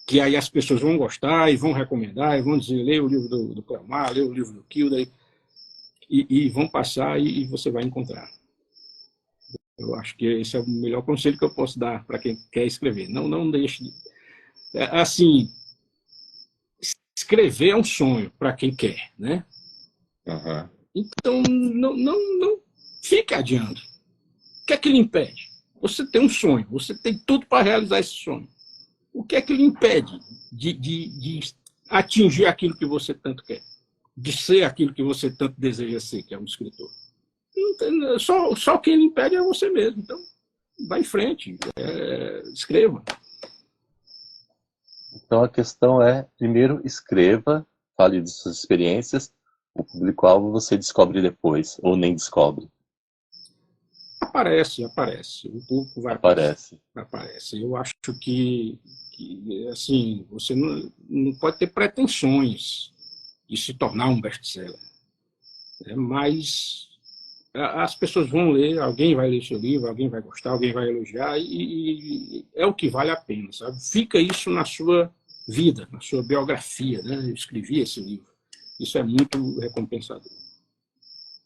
que aí as pessoas vão gostar e vão recomendar, e vão dizer, lê o livro do Cleomar, lê o livro do Kildare, e vão passar e você vai encontrar. Eu acho que esse é o melhor conselho que eu posso dar para quem quer escrever. Não deixe... Assim, escrever é um sonho para quem quer, né? Uhum. Então, não fique adiando. O que é que lhe impede? Você tem um sonho, você tem tudo para realizar esse sonho. O que é que lhe impede de atingir aquilo que você tanto quer? De ser aquilo que você tanto deseja ser, que é um escritor? Só quem lhe impede é você mesmo. Então, vá em frente, escreva. Então a questão é, primeiro escreva, fale de suas experiências, o público-alvo você descobre depois, ou nem descobre. Aparece. O público vai Aparece. Aparece. Eu acho que assim, você não pode ter pretensões de se tornar um best-seller. Mas as pessoas vão ler, alguém vai ler seu livro, alguém vai gostar, alguém vai elogiar, e é o que vale a pena, sabe? Fica isso na sua vida, na sua biografia, né? Eu escrevi esse livro. Isso é muito recompensador.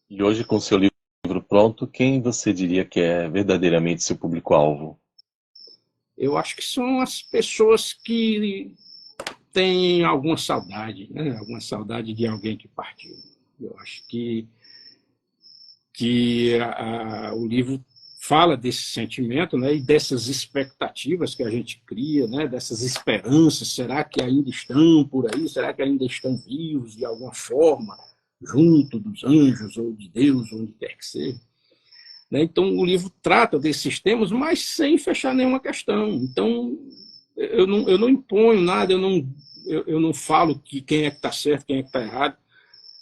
E hoje, com seu livro pronto, quem você diria que é verdadeiramente seu público-alvo? Eu acho que são as pessoas que têm alguma saudade, né? Alguma saudade de alguém que partiu. Eu acho que o livro fala desse sentimento, né, e dessas expectativas que a gente cria, né, dessas esperanças. Será que ainda estão por aí? Será que ainda estão vivos de alguma forma? junto dos anjos ou de Deus, onde quer que seja. Né? Então, o livro trata desses temas, mas sem fechar nenhuma questão. Então, eu não imponho nada, eu não falo que quem é que está certo, quem é que está errado.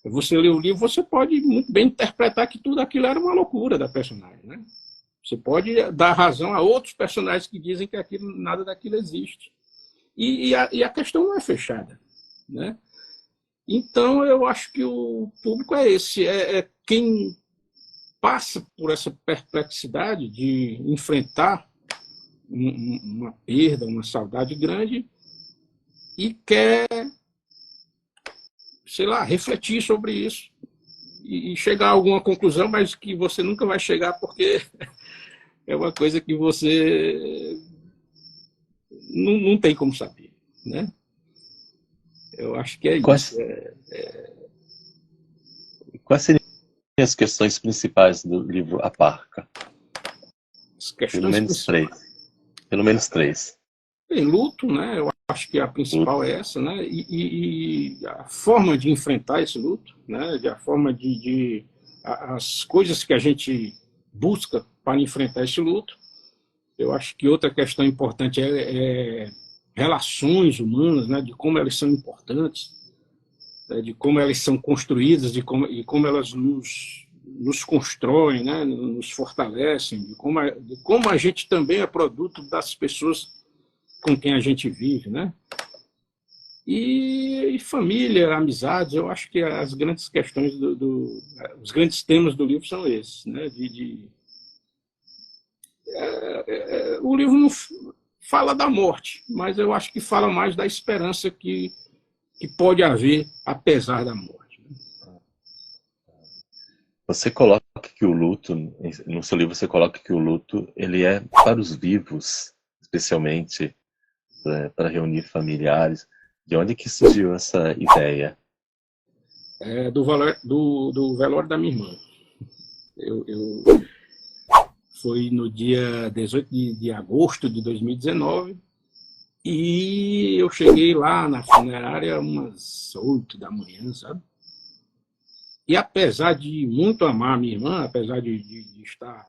Você lê o livro, você pode muito bem interpretar que tudo aquilo era uma loucura da personagem. Né? Você pode dar razão a outros personagens que dizem que nada daquilo existe. E a questão não é fechada. Né? Então, eu acho que o público é esse, é quem passa por essa perplexidade de enfrentar uma perda, uma saudade grande e quer, sei lá, refletir sobre isso e chegar a alguma conclusão, mas que você nunca vai chegar porque é uma coisa que você não tem como saber, né? Eu acho que é isso. Quais seriam as questões principais do livro A Parca? As questões Pelo menos três. Tem luto, né? Eu acho que a principal é essa, né? E a forma de enfrentar esse luto, né? A forma as coisas que a gente busca para enfrentar esse luto. Eu acho que outra questão importante é relações humanas, né? De como elas são importantes, né? De como elas são construídas, e como elas nos constroem, né? Nos fortalecem, de como a gente também é produto das pessoas com quem a gente vive, né? E família, amizades, eu acho que as grandes questões os grandes temas do livro são esses, né? O livro não fala da morte, mas eu acho que fala mais da esperança que pode haver apesar da morte. Você coloca que o luto, no seu livro você coloca que o luto ele é para os vivos, especialmente para reunir familiares. De onde que surgiu essa ideia? Do velório da minha irmã. Foi no dia 18 de agosto de 2019 e eu cheguei lá na funerária umas 8 da manhã, sabe? E apesar de muito amar a minha irmã, apesar de estar